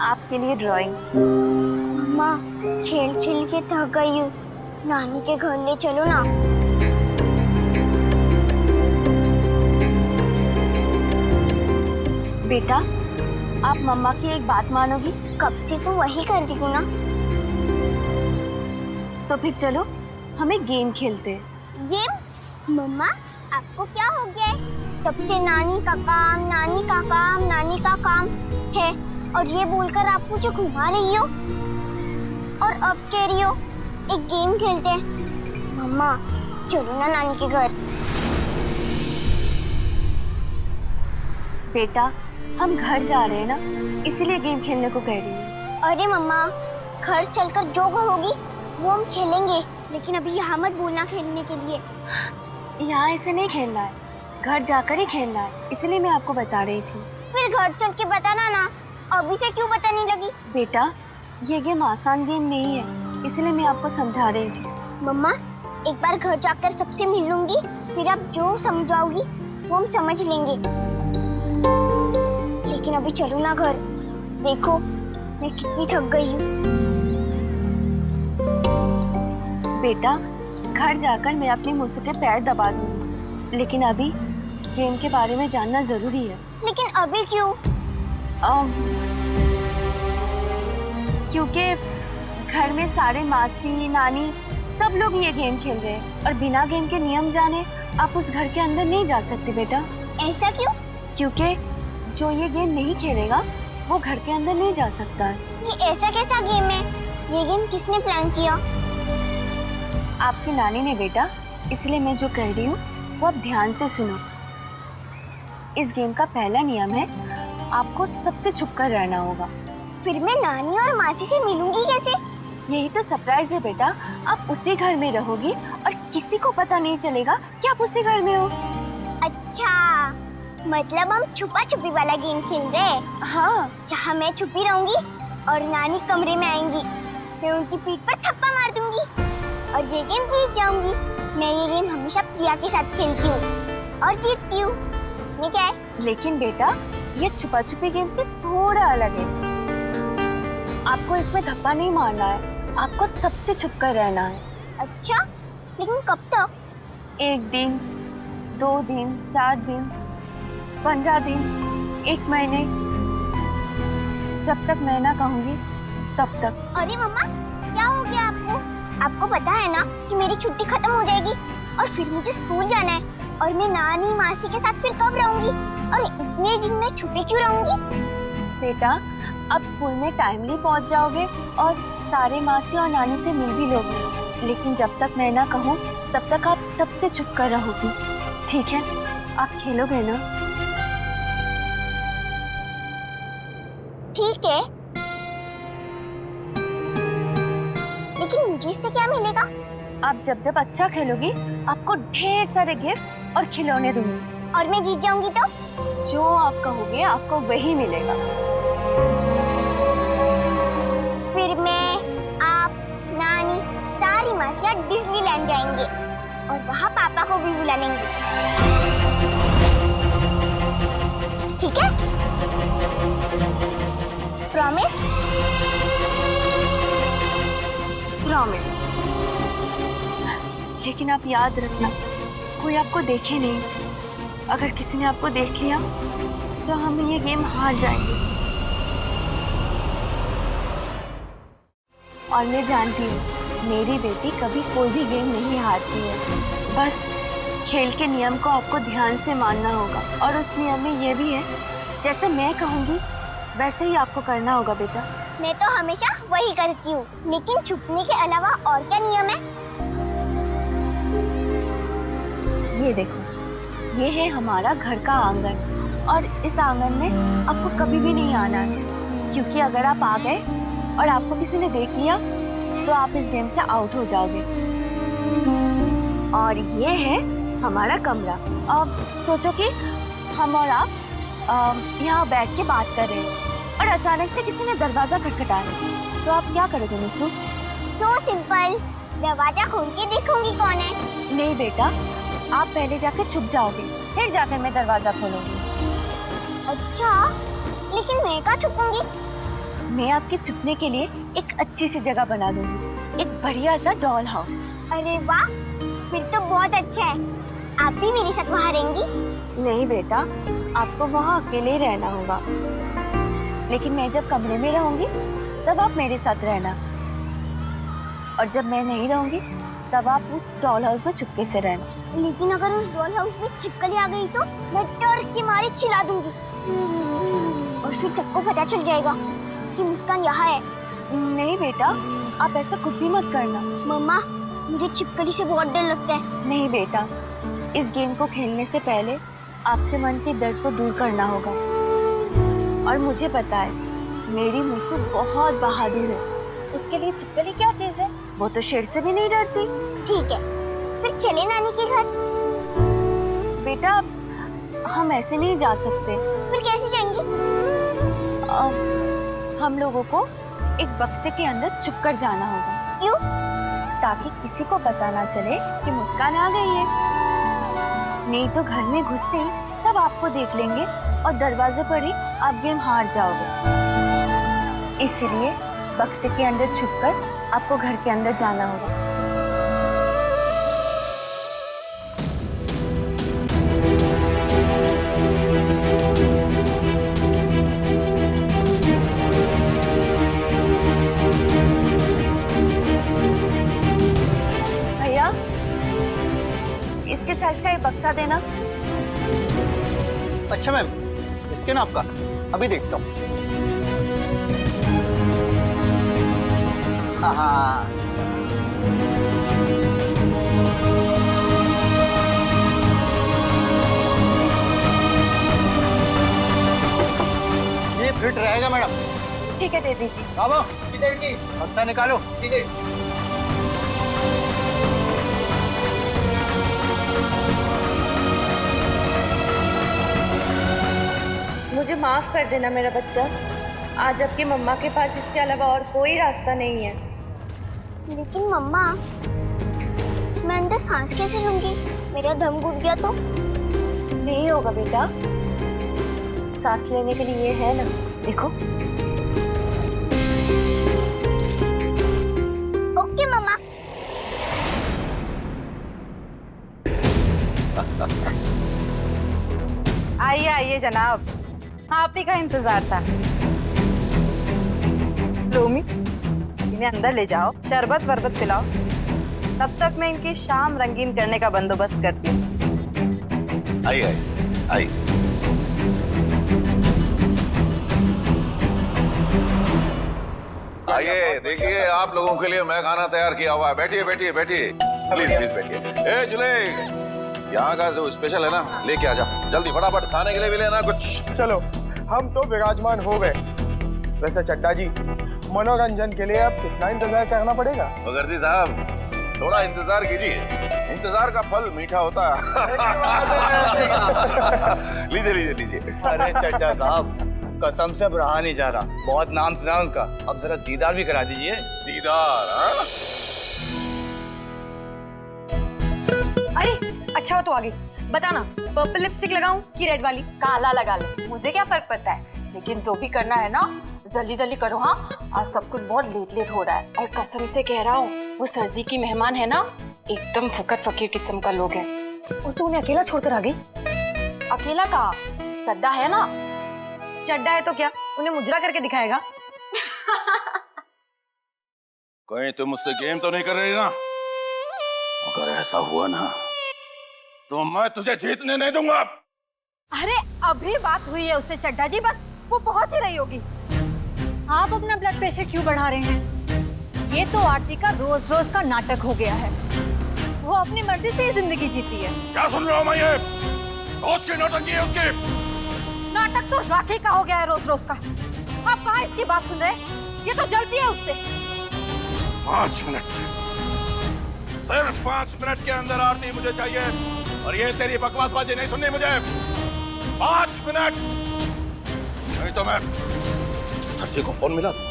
आपके लिए ड्राइंग। मम्मा, खेल खेल के थक गई हूँ, नानी के घर ले चलो ना। बेटा, आप मम्मा की एक बात मानोगी? कब से तो वही कर रही हूँ ना। तो फिर चलो हमें गेम खेलते हैं। गेम? मम्मा, आपको क्या हो गया है? तब से नानी का काम, नानी का काम, नानी का काम है, और ये बोलकर आप मुझे घुमा रही हो, और अब कह रही हो एक गेम खेलते हैं। मम्मा, चलो ना नानी के घर। बेटा, हम घर जा रहे हैं ना, इसीलिए गेम खेलने को कह रही हूँ। अरे मम्मा, घर चलकर जो होगी वो हम खेलेंगे, लेकिन अभी यहाँ मत बोलना खेलने के लिए। यहाँ ऐसे नहीं खेलना है, घर जाकर ही खेलना है, इसलिए मैं आपको बता रही थी। फिर घर चल के बताना ना, अभी से क्यों बताने लगी? बेटा, ये गेम आसान गेम नहीं है, इसलिए मैं आपको समझा रही थी। मम्मा, एक बार घर जाकर सबसे मिल लूंगी, फिर आप जो समझाओगी वो हम समझ लेंगे। लेकिन अभी चलो ना घर, देखो मैं कितनी थक गई हूँ। बेटा, घर जाकर मैं अपनी मूसू के पैर दबा दूंगी, लेकिन अभी गेम के बारे में जानना जरूरी है। लेकिन अभी क्यों? क्योंकि घर में सारे मासी, नानी सब लोग ये गेम खेल रहे हैं, और बिना गेम के नियम जाने आप उस घर के अंदर नहीं जा सकते। बेटा, ऐसा क्यों? क्योंकि जो ये गेम नहीं खेलेगा वो घर के अंदर नहीं जा सकता है। ये ऐसा कैसा गेम है? ये गेम किसने प्लान किया? आपकी नानी ने बेटा, इसलिए मैं जो कह रही हूँ वो आप ध्यान से सुनो। इस गेम का पहला नियम है, आपको सबसे छुप कर रहना होगा। फिर मैं नानी और मासी से मिलूंगी कैसे? यही तो सरप्राइज है बेटा, आप उसी घर में रहोगी और किसी को पता नहीं चलेगा कि आप उसी घर में हो। अच्छा, मतलब हम छुपा छुपी वाला गेम खेल रहे हैं? हाँ। जहाँ मैं छुपी रहूंगी और नानी कमरे में आएंगी, मैं उनकी पीठ पर थप्पा मार दूंगी और ये गेम जीत जाऊंगी। मैं ये गेम हमेशा प्रिया के साथ खेलती हूँ और जीतती हूँ, इसमें क्या है? लेकिन बेटा, ये छुपा छुपी गेम से थोड़ा अलग है। आपको इसमें धप्पा नहीं मारना है, आपको सबसे छुप कर रहना है। अच्छा, लेकिन कब तक? 1 दिन, 2 दिन, 4 दिन, 15 दिन, 1 महीने, जब तक मैं ना कहूँगी तब तक। अरे मम्मा, क्या हो गया आपको? आपको पता है ना कि मेरी छुट्टी खत्म हो जाएगी और फिर मुझे स्कूल जाना है, और मैं नानी मासी के साथ फिर कब रहूंगी, और इतने दिन में छुपी क्यों रहूंगी? बेटा, अब स्कूल में टाइमली पहुंच जाओगे और सारे मासी और नानी से मिल भी लोगे, लेकिन जब तक मैं ना कहूँ तब तक आप सबसे छुप कर रहोगी, ठीक है? आप खेलोगे ना? ठीक है, लेकिन मुझे इससे क्या मिलेगा? आप जब अच्छा खेलोगी, आपको ढेर सारे गिफ्ट और खिलौने दूंगी। और मैं जीत जाऊंगी तो? जो आप कहोगे आपको वही मिलेगा। फिर मैं, आप, नानी, सारी मासियाँ डिज्नीलैंड जाएंगे और वहाँ पापा को भी बुला लेंगे, ठीक है? प्रॉमिस? प्रॉमिस। लेकिन आप याद रखना, कोई आपको देखे नहीं। अगर किसी ने आपको देख लिया तो हम ये गेम हार जाएंगे। और मैं जानती हूँ, मेरी बेटी कभी कोई भी गेम नहीं हारती है। बस खेल के नियम को आपको ध्यान से मानना होगा, और उस नियम में ये भी है, जैसे मैं कहूँगी वैसे ही आपको करना होगा। बेटा, मैं तो हमेशा वही करती हूँ, लेकिन छुपने के अलावा और क्या नियम है? ये देखो, ये है हमारा घर का आंगन, और इस आंगन में आपको कभी भी नहीं आना है, क्योंकि अगर आप आ गए और आपको किसी ने देख लिया तो आप इस गेम से आउट हो जाओगे। और ये है हमारा कमरा। अब सोचो कि हम और आप यहाँ बैठ के बात कर रहे हैं और अचानक से किसी ने दरवाजा खटखटाया, तो आप क्या करोगे मिसू? सो सिंपल, दरवाजा खोल के देखूंगी कौन है। नहीं बेटा, आप पहले जाकर छुप जाओगे, फिर जाकर मैं दरवाजा खोलूंगी। अच्छा, लेकिन मैं कहाँ छुपूंगी? मैं आपके छुपने के लिए एक अच्छी सी जगह बना दूंगी, एक बढ़िया सा डॉल हाउस। अरे वाह, फिर तो बहुत अच्छा है। आप भी मेरे साथ वहाँ रहेंगी? नहीं बेटा, आपको वहाँ अकेले ही रहना होगा, लेकिन मैं जब कमरे में रहूंगी तब आप मेरे साथ रहना, और जब मैं नहीं रहूंगी तब आप उस डॉल हाउस में चुपके से रहना। लेकिन अगर उस डॉल हाउस में छिपकली आ गई तो मैं डर के मारे चिल्ला दूंगी और फिर सबको पता चल जाएगा कि मुस्कान यहाँ है। नहीं बेटा, आप ऐसा कुछ भी मत करना। मम्मा, मुझे छिपकली से बहुत डर लगता है। नहीं बेटा, इस गेम को खेलने से पहले आपके मन के दर्द को दूर करना होगा, और मुझे पता है मेरी मूसू बहुत बहादुर है, उसके लिए छिपकली क्या चीज है, वो तो शेर से भी नहीं डरती। ठीक है, फिर चले नानी के घर। बेटा, हम ऐसे नहीं जा सकते। फिर कैसे जाएंगे? हम लोगों को एक बक्से के अंदर छुपकर जाना होगा। क्यों? ताकि किसी को पता ना चले कि मुस्कान आ गई है। नहीं तो घर में घुसते ही सब आपको देख लेंगे और दरवाजे पर ही आप गेम हार जाओगे। इसलिए बक्से के अंदर छुपकर आपको घर के अंदर जाना होगा। भैया, इसके साइज का एक बक्सा देना। अच्छा मैम, इसके ना आपका अभी देखता हूँ। हाँ, ये फिट रहेगा मैडम। ठीक है, दे दीजिए। बाबू, बक्सा निकालो। मुझे माफ कर देना मेरा बच्चा, आज आपकी मम्मा के पास इसके अलावा और कोई रास्ता नहीं है। लेकिन मम्मा, मैं अंदर सांस कैसे लूंगी? मेरा दम घुट गया तो? नहीं होगा बेटा, सांस लेने के लिए ये है ना, देखो। ओके मम्मा। आइए आइए जनाब, आप ही का इंतजार था। रोमी, इन्हें अंदर ले जाओ, शरबत वरबत पिलाओ, तब तक मैं इनकी शाम रंगीन करने का बंदोबस्त करती हूँ। आइए आइए। आइए, देखिए आप लोगों के लिए मैं खाना तैयार किया हुआ है। बैठिए बैठिए बैठिए, प्लीज प्लीज बैठिए। ए जुले, यहाँ का जो स्पेशल है ना, लेके आ जा जल्दी, फटाफट। खाने के लिए भी लेना कुछ। चलो, हम तो विराजमान हो गए। वैसे चड्डा जी, मनोरंजन के लिए अब कितना इंतजार करना पड़ेगा? मुखर्जी साहब, थोड़ा इंतजार कीजिए, इंतजार का फल मीठा होता है। लीजिए लीजिए लीजिए। अरे चड्डा साहब, कसम से अब रहा नहीं जा रहा, बहुत नाम सुना उनका, अब जरा दीदार भी करा दीजिए। दीदार? हाँ? अरे अच्छा हो तो आगे बताना, पर्पल लिपस्टिक लगाऊं कि रेड वाली? काला लगा ले, मुझे क्या फर्क पड़ता है, लेकिन जो भी करना है ना जल्दी जल्दी करो। हाँ, आज सब कुछ बहुत लेट लेट हो रहा है, और कसम से कह रहा हूँ, वो सरजी की मेहमान है ना, एकदम फुकट फकीर किस्म का लोग है। और तू उन्हें अकेला छोड़कर आ गई? अकेला कहा, सद्दा है ना। चड्डा है तो क्या, उन्हें मुजरा करके दिखाएगा? कहीं तुम मुझसे गेम तो नहीं कर रही ना? अगर ऐसा हुआ ना तो मैं तुझे जीतने नहीं दूंगा। अरे अभी बात हुई है उससे चड्डा जी, बस वो पहुंच ही रही होगी। आप अपना ब्लड प्रेशर क्यों बढ़ा रहे हैं? ये तो आरती का रोज रोज का नाटक हो गया है, वो अपनी मर्जी से ही जिंदगी जीती है। क्या सुन रहा हूँ मैं? ये रोज की नौटंकी है उसकी। नाटक तो राखी का हो गया है रोज रोज का। आप कहाँ इसकी बात सुन रहे हैं? ये तो जलती है उससे। 5 मिनट, सिर्फ 5 मिनट के अंदर आरती मुझे चाहिए, और ये तेरी बकवासबाजी नहीं सुननी मुझे। 5 मिनट, नहीं तो मैं सर जी को फोन मिला दूंगा।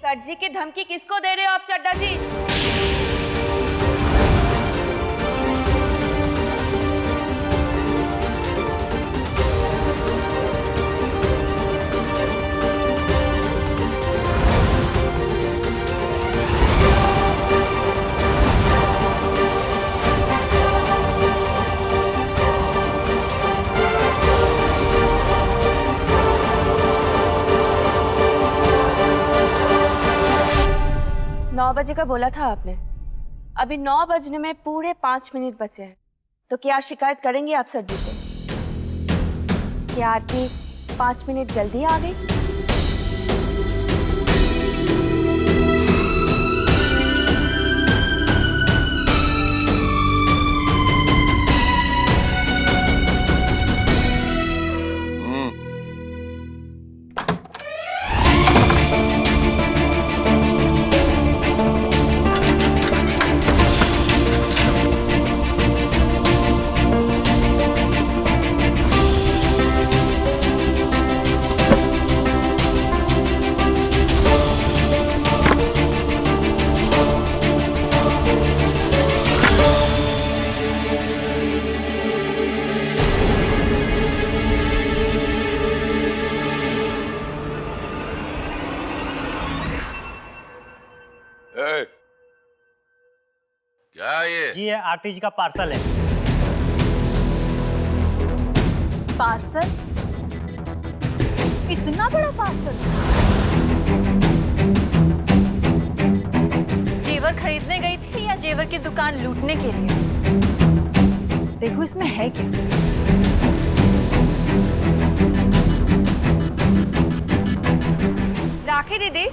सर जी की धमकी किसको दे रहे हो आप चड्डा जी? बजे का बोला था आपने। अभी 9 बजने में पूरे 5 मिनट बचे हैं। तो क्या शिकायत करेंगे आप सर जी से? क्या आरती 5 मिनट जल्दी आ गई? ए, क्या है ये? जी, ये आरती जी का पार्सल है। पार्सल? इतना बड़ा पार्सल? जेवर खरीदने गई थी या जेवर की दुकान लूटने के लिए? देखो इसमें है क्या। राखी दीदी,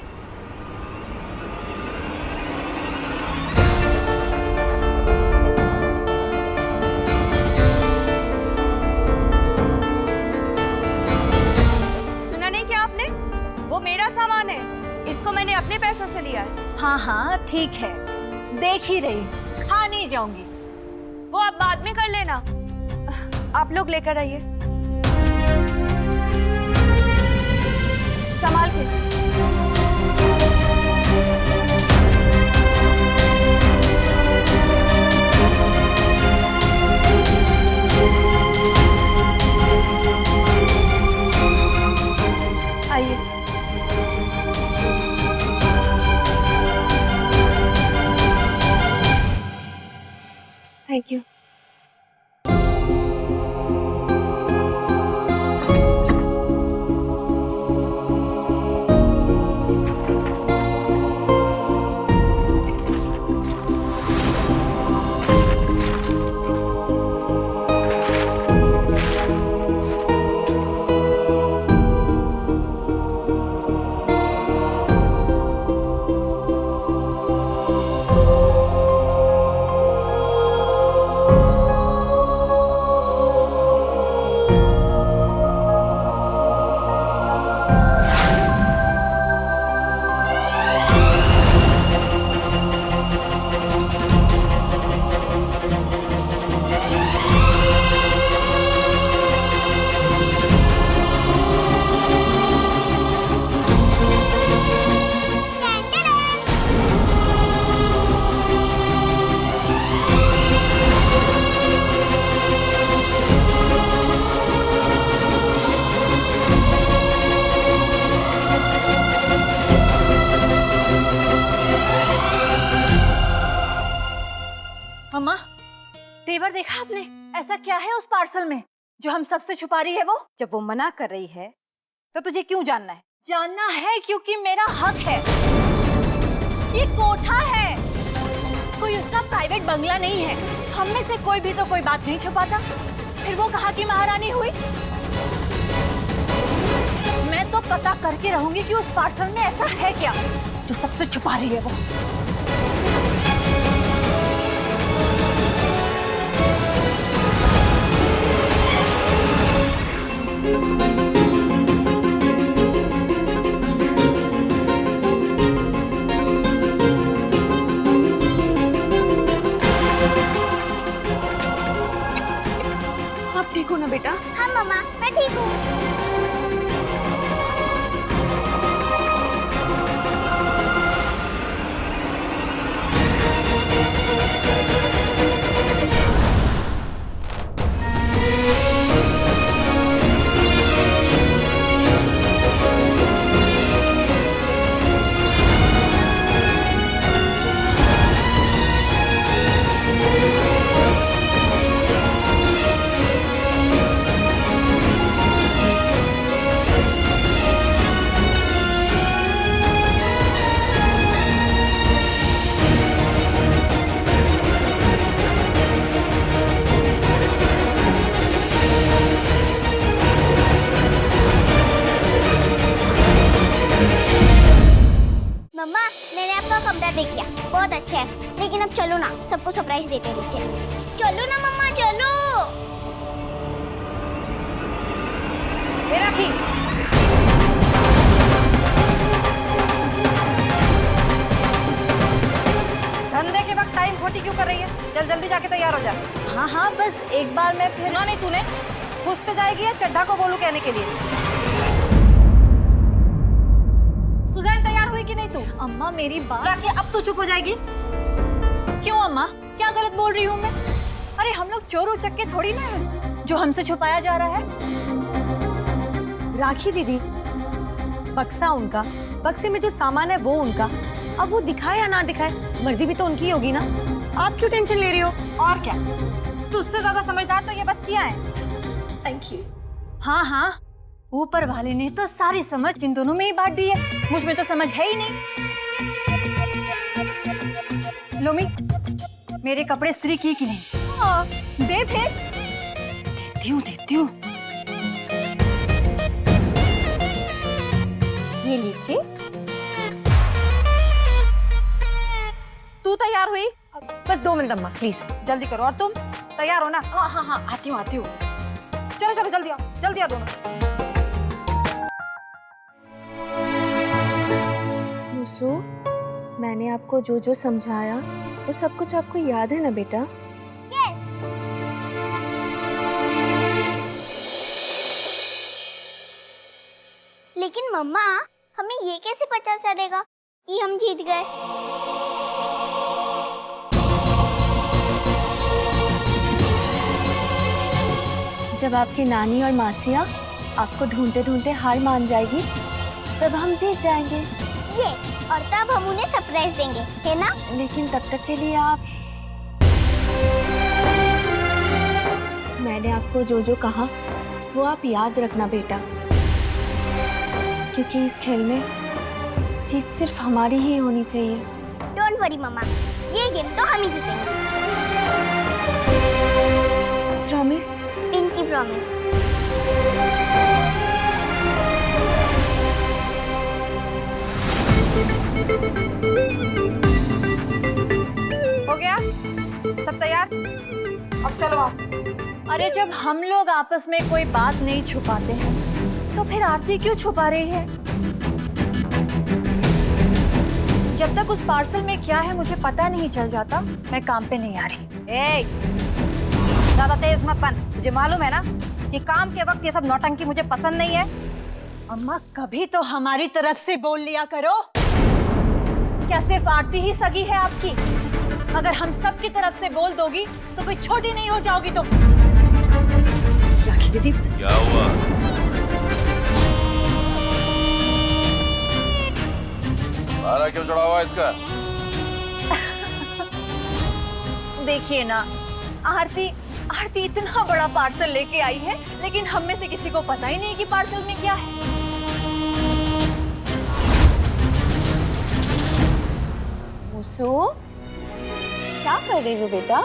वो मेरा सामान है, इसको मैंने अपने पैसों से लिया है। हाँ हाँ ठीक है, देख ही रही, खा नहीं जाऊंगी, वो आप बाद में कर लेना। आप लोग लेकर आइए, संभाल के। आइए। Thank you. मम्मा, तेवर देखा आपने? ऐसा क्या है उस पार्सल में जो हम सबसे छुपा रही है वो? जब वो मना कर रही है तो तुझे क्यों जानना है? जानना है क्योंकि मेरा हक है। ये कोठा है, कोई उसका प्राइवेट बंगला नहीं है। हम में से कोई भी तो कोई बात नहीं छुपाता। फिर वो कहाँ की महारानी हुई? मैं तो पता करके रहूंगी कि उस पार्सल में ऐसा है क्या जो सबसे छुपा रही है वो। आप ठीक हो ना बेटा? हाँ मम्मा, मैं ठीक हूँ। हाँ, सबको सरप्राइज देते रहिए। चलो ना मम्मा, चलो। ये राखी, धंधे के वक्त टाइम खोटी क्यों कर रही है? चल जल्दी जाके तैयार हो जा। हाँ हाँ, बस एक बार मैं फिर। सुना नहीं तूने? खुद से जाएगी या चड्ढा को बोलूं कहने के लिए? सुजैन तैयार हुई कि नहीं तू? अम्मा मेरी बात। राखी अब तू चुप हो जाएगी? क्यों अम्मा, क्या गलत बोल रही हूँ मैं? अरे हम लोग चोर उचक्के थोड़ी ना है जो हमसे छुपाया जा रहा है। राखी दीदी, बक्सा उनका, बक्से में जो सामान है वो उनका। अब वो दिखाए या ना दिखाए, मर्जी भी तो उनकी ही होगी ना। आप क्यों टेंशन ले रही हो? और क्या, तुझसे ज्यादा समझदार तो ये बच्चियां हैं। Thank you. हाँ हाँ, ऊपर वाले ने तो सारी समझ इन दोनों में ही बांट दी है, मुझ में तो समझ है ही नहीं। लोमी, मेरे कपड़े इस्त्री की कि नहीं? हाँ, दे फिर। देती हूँ। ये लीजिए। तू तैयार हुई? बस 2 मिनट अम्मा, प्लीज जल्दी करो। और तुम तैयार हो ना? हाँ हाँ हाँ, आती हूँ। चलो चलो, जल्दी आओ दोनों। मुसु, मैंने आपको जो जो समझाया वो सब कुछ आपको याद है ना बेटा? यस। लेकिन मम्मा, हमें ये कैसे पता चलेगा कि हम जीत गए? जब आपकी नानी और मासिया आपको ढूंढते ढूंढते हार मान जाएगी, तब हम जीत जाएंगे। ये, और तब हम उन्हें सरप्राइज देंगे, है ना? लेकिन तब तक के लिए आप, मैंने आपको जो जो कहा वो आप याद रखना बेटा, क्योंकि इस खेल में जीत सिर्फ हमारी ही होनी चाहिए। डोंट वरी मम्मा, ये गेम तो हम ही जीतेंगे। प्रॉमिस? Pinky promise. हो गया सब तैयार? अब चलो आप। अरे जब हम लोग आपस में कोई बात नहीं छुपाते हैं तो फिर आरती क्यों छुपा रही है? जब तक उस पार्सल में क्या है मुझे पता नहीं चल जाता, मैं काम पे नहीं आ रही। ए, ज्यादा तेज मत बन। मुझे मालूम है ना कि काम के वक्त ये सब नौटंकी मुझे पसंद नहीं है। अम्मा, कभी तो हमारी तरफ से बोल लिया करो। क्या सिर्फ आरती ही सगी है आपकी? अगर हम सब की तरफ से बोल दोगी तो कोई छोटी नहीं हो जाओगी तुम। राखी दीदी, क्या हुआ? मारा क्यों चढ़ा हुआ इसका? देखिए ना, आरती इतना बड़ा पार्सल लेके आई है, लेकिन हम में से किसी को पता ही नहीं कि पार्सल में क्या है। मुसु, क्या कर रही हो बेटा?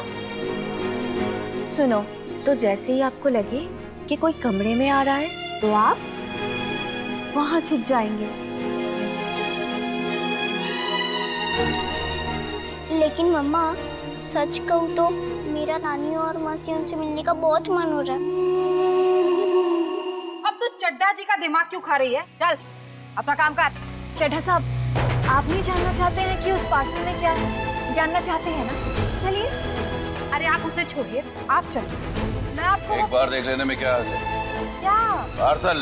सुनो, तो जैसे ही आपको लगे कि कोई कमरे में आ रहा है तो आप वहां छुप जाएंगे। लेकिन मम्मा, सच कहूँ तो मेरा नानी और मासी से मिलने का बहुत मन हो रहा है। अब तू चड्ढा जी का दिमाग क्यों खा रही है? चल अपना काम कर। चड्ढा साहब, आप नहीं जानना चाहते हैं कि उस पार्सल में क्या है? जानना चाहते हैं ना? चलिए। अरे आप उसे छोड़िए, आप चलिए। मैं आपको एक बार देख लेने में क्या हर्ज है? क्या पार्सल